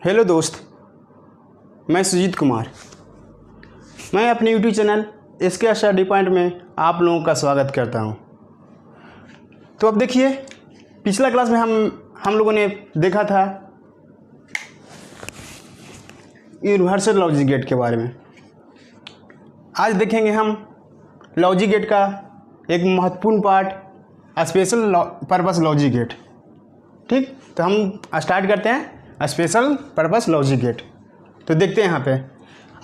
Hello दोस्त, मैं सुजीत कुमार। मैं अपने यूट्यूब चैनल इसके स्टडी पॉइंट में आप लोगों का स्वागत करता हूं। तो अब देखिए, पिछला क्लास में हम लोगों ने देखा था यूनिवर्सल लॉजिक गेट के बारे में। आज देखेंगे हम लॉजिक गेट का एक महत्वपूर्ण part, special purpose logic gate. ठीक, तो हम स्टार्ट करते हैं स्पेशल पर्पस लॉजिक गेट। तो देखते हैं यहाँ पे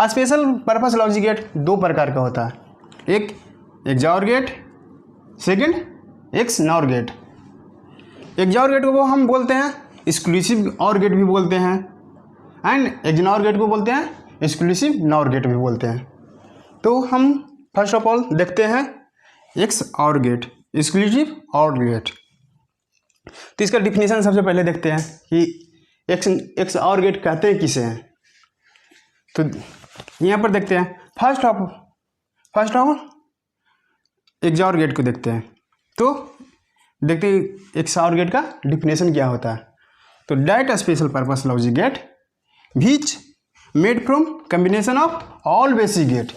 स्पेशल पर्पस लॉजिक गेट दो प्रकार का होता है, एक XOR gate, second XNOR gate. XOR gate को हम बोलते हैं एक्सक्लूसिव OR गेट भी बोलते हैं, एंड XNOR गेट को बोलते हैं एक्सक्लूसिव NOR गेट भी बोलते हैं। तो हम फर्स्ट ऑफ ऑल देखते हैं XOR gate, exclusive OR gate. तो इसका डिफिनेशन सबसे पहले देखते हैं कि XOR गेट कहते हैं किसे हैं। तो यहाँ पर देखते हैं फर्स्ट ऑफ XOR गेट को देखते हैं। तो देखते हैं XOR गेट का डिफिनेशन क्या होता है। तो that special purpose logic gate which made from combination of all basic gate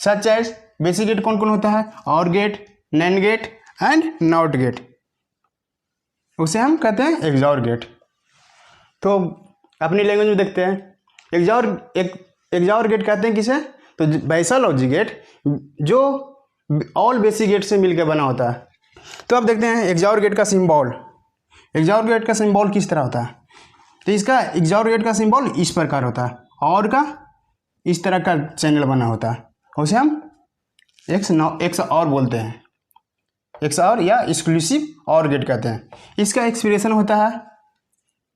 such as. Basic gate कौन कौन होता है? OR gate, NAND gate and NOT gate, उसे हम कहते हैं XOR गेट। तो अपनी लैंग्वेज में देखते हैं XOR गेट कहते हैं किसे? तो वैसा लॉजिक गेट जो ऑल बेसिक गेट से मिलकर बना होता है। तो अब देखते हैं XOR गेट का सिंबल। XOR गेट का सिंबल किस तरह होता है? तो इसका XOR गेट का सिंबल इस प्रकार होता है, और का इस तरह का चैनल बना होता है, उसे हम XOR बोलते हैं। XOR या एक्सक्लूसिव OR गेट कहते हैं। इसका एक्सप्रेशन होता है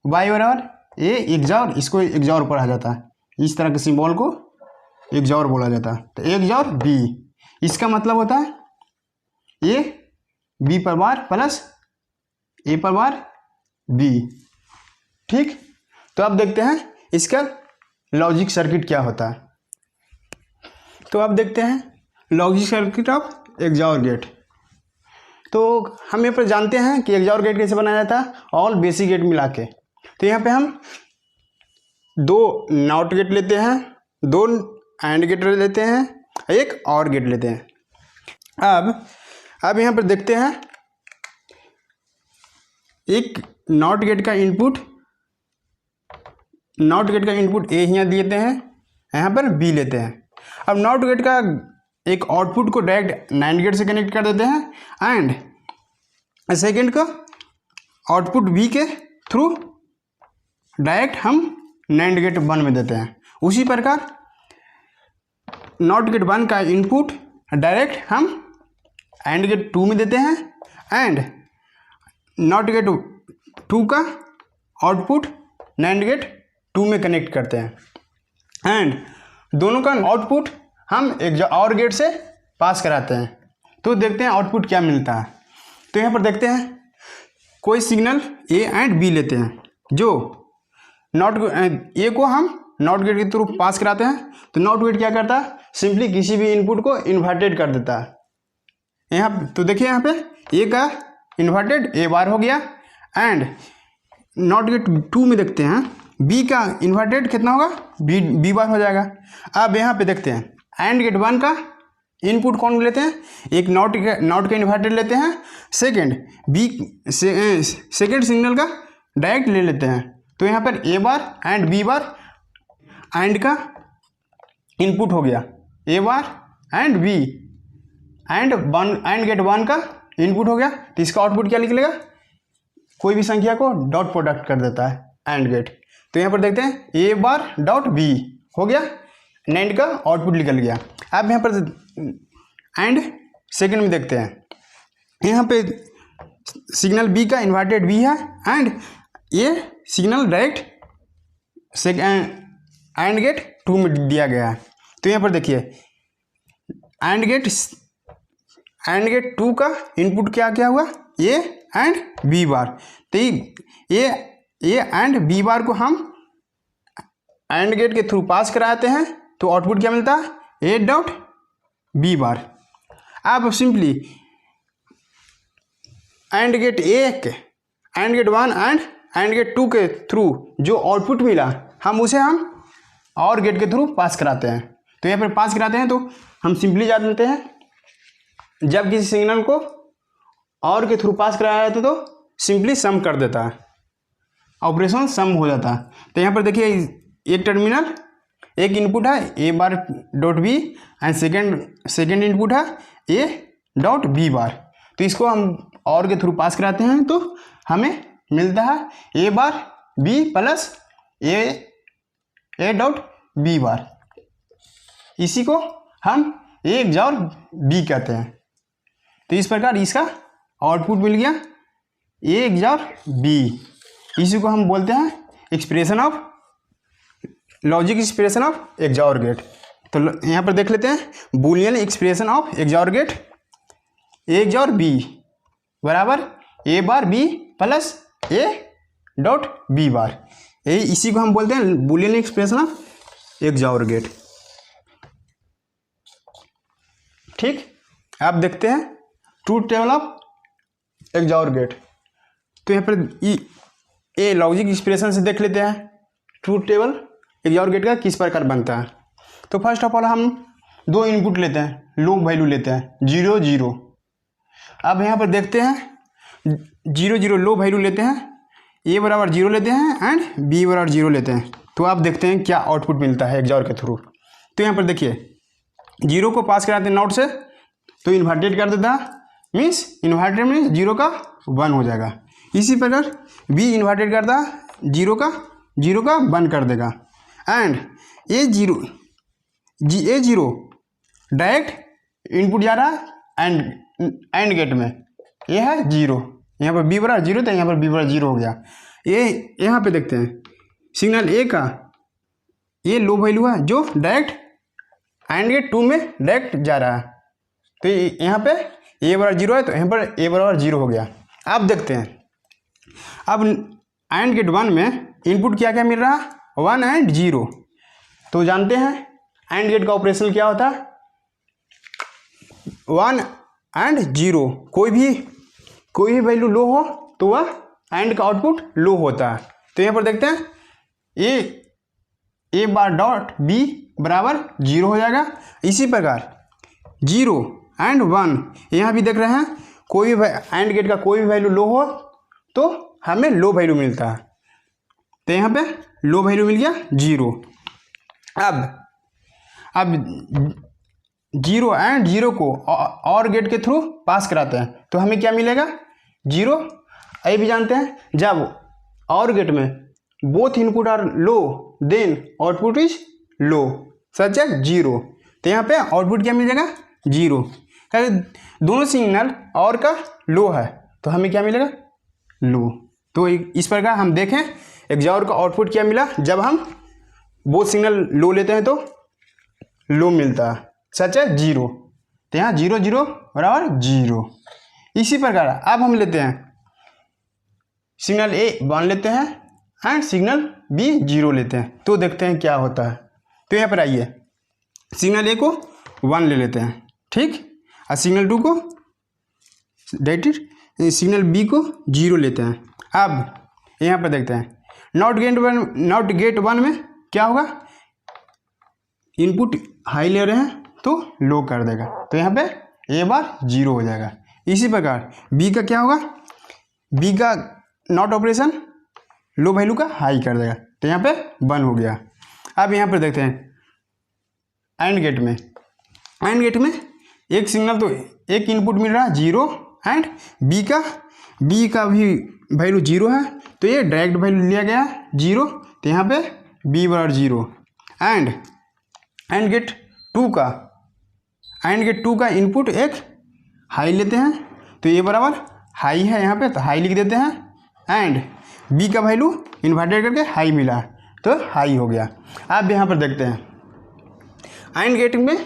Y बराबर A XOR, इसको XOR पढ़ा जाता है। इस तरह के सिंबल को XOR बोला जाता है। तो XOR B, इसका मतलब होता है A B पर बार प्लस A पर बार B। ठीक, तो अब देखते हैं इसका लॉजिक सर्किट क्या होता है। तो अब देखते हैं logic circuit of XOR gate. तो हम यहाँ पर जानते हैं कि XOR गेट कैसे बनाया जाता है, ऑल बेसिक गेट मिला के। तो यहाँ पे हम दो NOT गेट लेते हैं, दो AND गेट लेते हैं, एक OR गेट लेते हैं। अब यहाँ पर देखते हैं एक NOT गेट का इनपुट A यहाँ देते हैं, यहाँ पर B लेते हैं। अब NOT गेट का एक आउटपुट को डायरेक्ट NAND गेट से कनेक्ट कर देते हैं, एंड सेकेंड का आउटपुट B के थ्रू डायरेक्ट हम NAND गेट 1 में देते हैं। उसी प्रकार NOT गेट 1 का इनपुट डायरेक्ट हम AND गेट 2 में देते हैं, एंड NOT गेट 2 का आउटपुट NAND गेट 2 में कनेक्ट करते हैं, एंड दोनों का आउटपुट हम XOR गेट से पास कराते हैं। तो देखते हैं आउटपुट क्या मिलता है। तो यहाँ पर देखते हैं कोई सिग्नल A एंड B लेते हैं, जो A को हम NOT गेट के थ्रू पास कराते हैं। तो NOT गेट क्या करता है? सिंपली किसी भी इनपुट को इन्वर्टेड कर देता है। यहाँ तो देखिए, यहाँ पे A का इन्वर्टेड A बार हो गया, एंड NOT गेट 2 में देखते हैं B का इन्वर्टेड कितना होगा? B बार हो जाएगा। अब यहाँ पे देखते हैं AND गेट 1 का इनपुट कौन लेते हैं? एक NOT का इन्वर्टेड लेते हैं, सेकेंड सिग्नल का डायरेक्ट ले लेते हैं। तो यहाँ पर A bar and B bar and का इनपुट हो गया, A bar and B and gate 1 का इनपुट हो गया। तो इसका आउटपुट क्या निकलेगा? कोई भी संख्या को डॉट प्रोडक्ट कर देता है एंड गेट। तो यहाँ पर देखते हैं A बार डॉट B हो गया, NAND का आउटपुट निकल गया। अब यहाँ पर एंड सेकेंड में देखते हैं, यहाँ पे सिग्नल B का इन्वर्टेड B है, एंड ये सिग्नल डायरेक्ट AND गेट 2 में दिया गया है। तो यहाँ पर देखिए AND गेट 2 का इनपुट क्या क्या हुआ? A and B bar. तो A एंड B बार को हम AND गेट के थ्रू पास कराते हैं। तो आउटपुट क्या मिलता है? A dot B bar. अब simply AND gate 1 and and gate 2 के थ्रू जो आउटपुट मिला हम उसे हम और गेट के थ्रू पास कराते हैं। तो यहाँ पर पास कराते हैं तो हम सिंपली जान लेते हैं जब किसी सिग्नल को और के थ्रू पास कराया जाता है तो सिंपली सम कर देता है, ऑपरेशन सम हो जाता है। तो यहाँ पर देखिए एक टर्मिनल एक इनपुट है A bar dot B and second input है ए डॉट बी बार। तो इसको हम और के थ्रू पास कराते हैं तो हमें मिलता है A bar B plus A dot B bar. इसी को हम ए XOR बी कहते हैं। तो इस प्रकार इसका आउटपुट मिल गया ए XOR बी। इसी को हम बोलते हैं expression of logic expression of XOR gate. तो यहाँ पर देख लेते हैं Boolean expression of XOR gate A XOR B बराबर A bar B plus A dot B bar. इसी को हम बोलते हैं Boolean expression of XOR gate. ठीक, आप देखते हैं truth table of XOR gate. तो यहाँ पर ये लॉजिक एक्सप्रेशन से देख लेते हैं ट्रूथ टेबल XOR गेट का किस प्रकार बनता है। तो फर्स्ट ऑफ ऑल हम दो इनपुट लेते हैं, लो वैल्यू लेते हैं 0 0। अब यहाँ पर देखते हैं 0 0 लो वैल्यू लेते हैं, ए बराबर 0 लेते हैं एंड बी बराबर 0 लेते हैं। तो आप देखते हैं क्या आउटपुट मिलता है XOR के थ्रू। तो यहाँ पर देखिए 0 को पास कराते हैं नॉट से तो इन्वर्टेड कर देता है, मीन्स इन्वर्टेड में 0 का 1 हो जाएगा। इसी प्रकार बी इन्वर्टेड करता है 0 का 1 कर देगा and A zero direct input जा रहा है एंड गेट में, ये है 0। यहाँ पर बी बराबर 0 था, यहाँ पर बी बराबर 0 हो गया। ये यहाँ पे देखते हैं सिग्नल ए का ये लो वैल्यू है जो डायरेक्ट एंड गेट 2 में डायरेक्ट जा रहा है। तो यहाँ पे ए बराबर 0 है तो यहाँ पर ए बराबर 0 हो गया। अब देखते हैं अब एंड गेट 1 में इनपुट क्या क्या मिल रहा है 1 एंड 0। तो जानते हैं एंड गेट का ऑपरेशन क्या होता है 1 एंड 0। कोई भी वैल्यू लो हो तो वह एंड का आउटपुट लो होता है। तो यहाँ पर देखते हैं ए बार डॉट बी बराबर 0 हो जाएगा। इसी प्रकार 0 एंड 1 यहाँ भी देख रहे हैं कोई भी एंड गेट का कोई भी वैल्यू लो हो तो हमें लो वैल्यू मिलता है। तो यहाँ पे लो वैल्यू मिल गया 0। अब 0 एंड 0 को और गेट के थ्रू पास कराते हैं तो हमें क्या मिलेगा 0। ये भी जानते हैं जब और गेट में both input are low then output is low सच है 0। तो यहाँ पे आउटपुट क्या मिल जाएगा 0। दोनों सिग्नल और का लो है तो हमें क्या मिलेगा लो। तो इस प्रकार हम देखें XOR का आउटपुट क्या मिला जब हम बोथ सिग्नल लो लेते हैं तो लो मिलता है सच है 0। तो यहाँ 0 0 बराबर 0। इसी प्रकार अब हम लेते हैं सिग्नल ए 1 लेते हैं एंड सिग्नल बी 0 लेते हैं तो देखते हैं क्या होता है। तो यहाँ पर आइए सिग्नल ए को 1 ले लेते हैं, ठीक, और सिग्नल 2 को डायरेक्टेड सिग्नल बी को 0 लेते हैं। अब यहाँ पर देखते हैं नॉट गेट 1 में क्या होगा इनपुट हाई ले रहे हैं तो लो कर देगा तो यहाँ पे ए बार 0 हो जाएगा। इसी प्रकार बी का क्या होगा बी का नॉट ऑपरेशन लो वैल्यू का हाई कर देगा तो यहाँ पे 1 हो गया। अब यहाँ पर देखते हैं एंड गेट में एक सिग्नल तो एक इनपुट मिल रहा है 0 एंड बी का भी वैल्यू 0 है तो ये डायरेक्ट वैल्यू लिया गया 0 तो यहाँ पे बी बराबर 0 एंड गेट 2 का इनपुट एक हाई लेते हैं तो ये बराबर हाई है यहाँ पे तो हाई लिख देते हैं एंड बी का वैल्यू इन्वर्टेड करके हाई मिला तो हाई हो गया। अब यहाँ पर देखते हैं एंड गेट में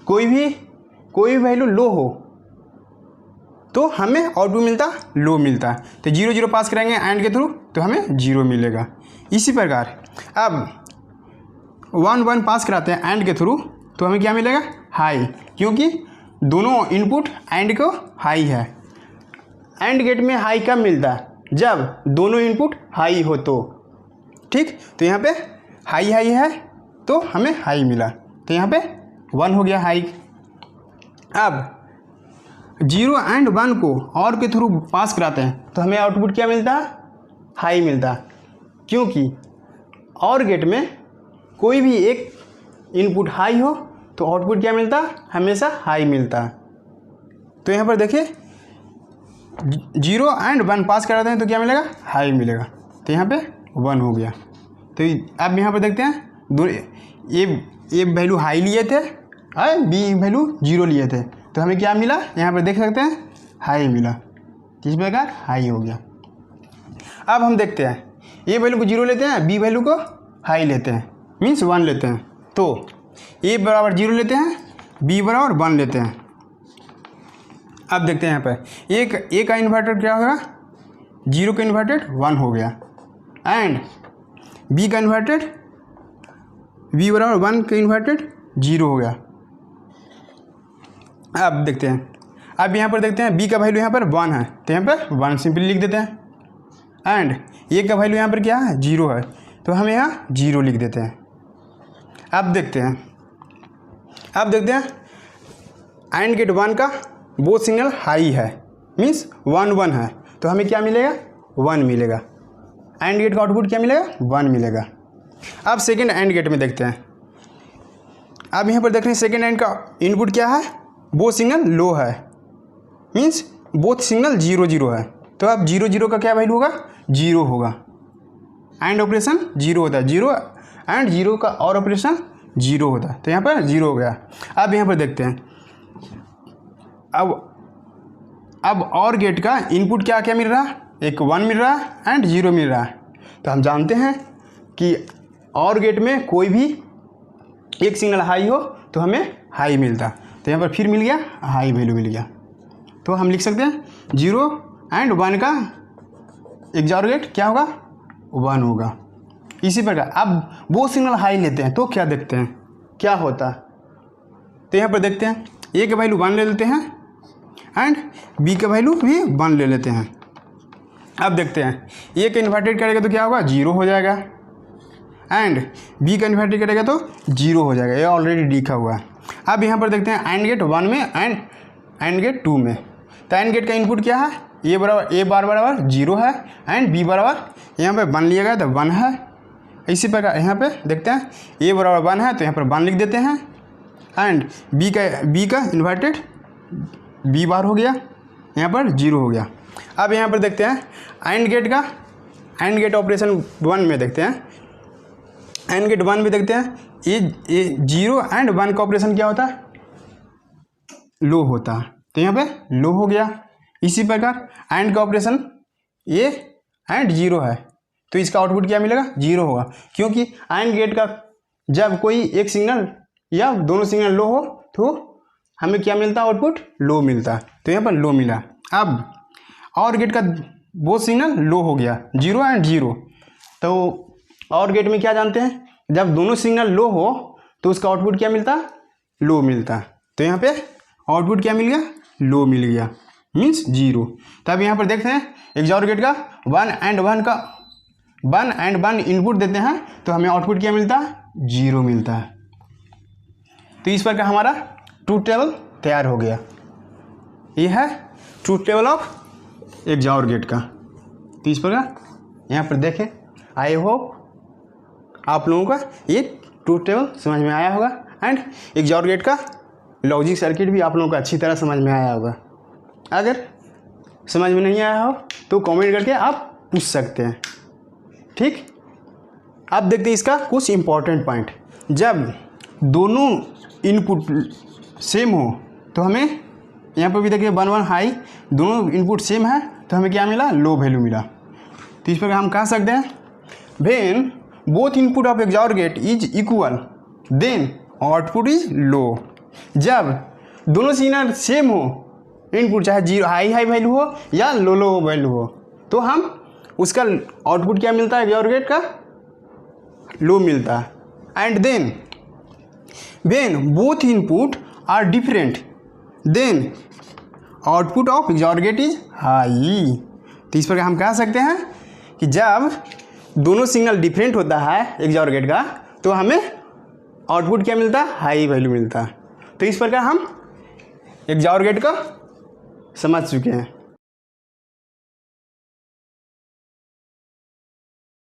कोई भी वैल्यू लो हो तो हमें आउटपुट मिलता लो मिलता है। तो 0 0 पास करेंगे एंड के थ्रू तो हमें 0 मिलेगा। इसी प्रकार अब 1 1 पास कराते हैं एंड के थ्रू तो हमें क्या मिलेगा हाई, क्योंकि दोनों इनपुट एंड को हाई है। एंड गेट में हाई कब मिलता है जब दोनों इनपुट हाई हो तो, ठीक। तो यहाँ पे हाई हाई है तो हमें हाई मिला, तो यहाँ पे 1 हो गया हाई। अब 0 एंड 1 को और के थ्रू पास कराते हैं तो हमें आउटपुट क्या मिलता है? हाई मिलता है, क्योंकि और गेट में कोई भी एक इनपुट हाई हो तो आउटपुट क्या मिलता है? हमेशा हाई मिलता है। तो यहाँ पर देखिए 0 एंड 1 पास कराते हैं तो क्या मिलेगा? हाई मिलेगा, तो यहाँ पे 1 हो गया। तो अब यहाँ पर देखते हैं दो ए वैल्यू हाई लिए थे और बी वैल्यू 0 लिए थे, तो हमें क्या मिला? यहाँ पर देख सकते हैं हाई मिला, इस प्रकार हाई हो गया। अब हम देखते हैं ए वैल्यू को 0 लेते हैं, बी वैल्यू को हाई लेते हैं, मीन्स 1 लेते हैं। तो ए बराबर 0 लेते हैं, बी बराबर 1 लेते हैं। अब देखते हैं यहाँ पर ए का इन्वर्टेड क्या होगा? 0 का इन्वर्टेड 1 हो गया, एंड बी का इन्वर्टेड बी बराबर 1 का इन्वर्टेड 0 हो गया। अब देखते हैं, अब यहाँ पर देखते हैं बी का वैल्यू यहाँ पर 1 है, तो यहाँ पर 1 सिंपली लिख देते हैं, एंड ए का वैल्यू यहाँ पर क्या है? 0 है, तो हम यहाँ 0 लिख देते हैं। अब देखते हैं एंड गेट 1 का वो सिग्नल हाई है, मीन्स 1 1 है, तो हमें क्या मिलेगा? 1 मिलेगा। एंड गेट का आउटपुट क्या मिलेगा? 1 मिलेगा। अब सेकेंड एंड गेट में देखते हैं। अब यहाँ पर देख रहे हैं सेकेंड एंड का इनपुट क्या है? वो सिग्नल लो है, मीन्स बोथ सिग्नल 0 0 है, तो अब 0 0 का क्या वैल्यू होगा? 0 होगा। एंड ऑपरेशन 0 होता है, 0 एंड 0 का और ऑपरेशन 0 होता है, तो यहाँ पर 0 हो गया। अब यहाँ पर देखते हैं, अब और गेट का इनपुट क्या क्या मिल रहा है? एक 1 मिल रहा है एंड 0 मिल रहा है, तो हम जानते हैं कि और गेट में कोई भी एक सिग्नल हाई हो तो हमें हाई मिलता, तो यहाँ पर फिर मिल गया हाई वैल्यू मिल गया। तो हम लिख सकते हैं 0 एंड 1 का XOR गेट क्या होगा? 1 होगा। इसी प्रकार अब वो सिग्नल हाई लेते हैं तो क्या देखते हैं क्या होता है? तो यहाँ पर देखते हैं ए का वैल्यू 1 ले लेते हैं एंड बी का वैल्यू भी 1 ले लेते हैं। अब देखते हैं ए का इन्वर्टेड करेगा तो क्या होगा? 0 हो जाएगा, एंड बी का इन्वर्टेड करेगा तो 0 हो जाएगा, ये ऑलरेडी लिखा हुआ है। अब यहाँ पर देखते हैं एंड गेट 1 में एंड गेट 2 में। तो एंड गेट का इनपुट क्या है? ए बार बराबर 0 है एंड बी बराबर यहाँ पर 1 लिया गया तो 1 है। इसी प्रकार यहाँ पे देखते हैं ए बराबर 1 है तो यहाँ पर 1 लिख देते हैं, एंड बी का इन्वर्टेड बी बार हो गया, यहाँ पर 0 हो गया। अब यहाँ पर देखते हैं एंड गेट ऑपरेशन 1 में देखते हैं, एंड गेट 1 में देखते हैं ये 0 एंड 1 का ऑपरेशन क्या होता है? लो होता है, तो यहाँ पे लो हो गया। इसी प्रकार एंड का ऑपरेशन ए एंड 0 है, तो इसका आउटपुट क्या मिलेगा? 0 होगा, क्योंकि एंड गेट का जब कोई एक सिग्नल या दोनों सिग्नल लो हो तो हमें क्या मिलता है? आउटपुट लो मिलता है, तो यहाँ पर लो मिला। अब और गेट का वो सिग्नल लो हो गया 0 एंड 0, तो और गेट में क्या जानते हैं? जब दोनों सिग्नल लो हो तो उसका आउटपुट क्या मिलता? लो मिलता। तो यहाँ पे आउटपुट क्या मिल गया? लो मिल गया, मीन्स 0। तब यहाँ पर देखते हैं XOR गेट का 1 एंड 1 इनपुट देते हैं तो हमें आउटपुट क्या मिलता है? 0 मिलता है। तो इस प्रकार हमारा ट्रूथ टेबल तैयार हो गया। ये है truth table of XOR gate का। तो इस प्रकार यहाँ पर देखें, आई होप आप लोगों का ये ट्रूथ टेबल समझ में आया होगा, एंड XOR गेट का लॉजिक सर्किट भी आप लोगों को अच्छी तरह समझ में आया होगा। अगर समझ में नहीं आया हो तो कमेंट करके आप पूछ सकते हैं, ठीक। अब देखते हैं इसका कुछ इम्पोर्टेंट पॉइंट। जब दोनों इनपुट सेम हो तो हमें यहाँ पर भी देखिए 1 1 हाई, दोनों इनपुट सेम है तो हमें क्या मिला? लो वैल्यू मिला। तो इस प्रकार हम कह सकते हैं when both input of XOR gate is equal then output is low. जब दोनों सिग्नल सेम हो, इनपुट चाहे 0 हाई वैल्यू हो या लो वैल्यू हो, तो हम उसका आउटपुट क्या मिलता है? XOR गेट का लो मिलता है। And then when both input are different then output of XOR gate is high. तो इस प्रकार हम कह सकते हैं कि जब दोनों सिग्नल डिफरेंट होता है एक XOR गेट का, तो हमें आउटपुट क्या मिलता है, हाई वैल्यू मिलता है। तो इस प्रकार हम XOR गेट को समझ चुके हैं।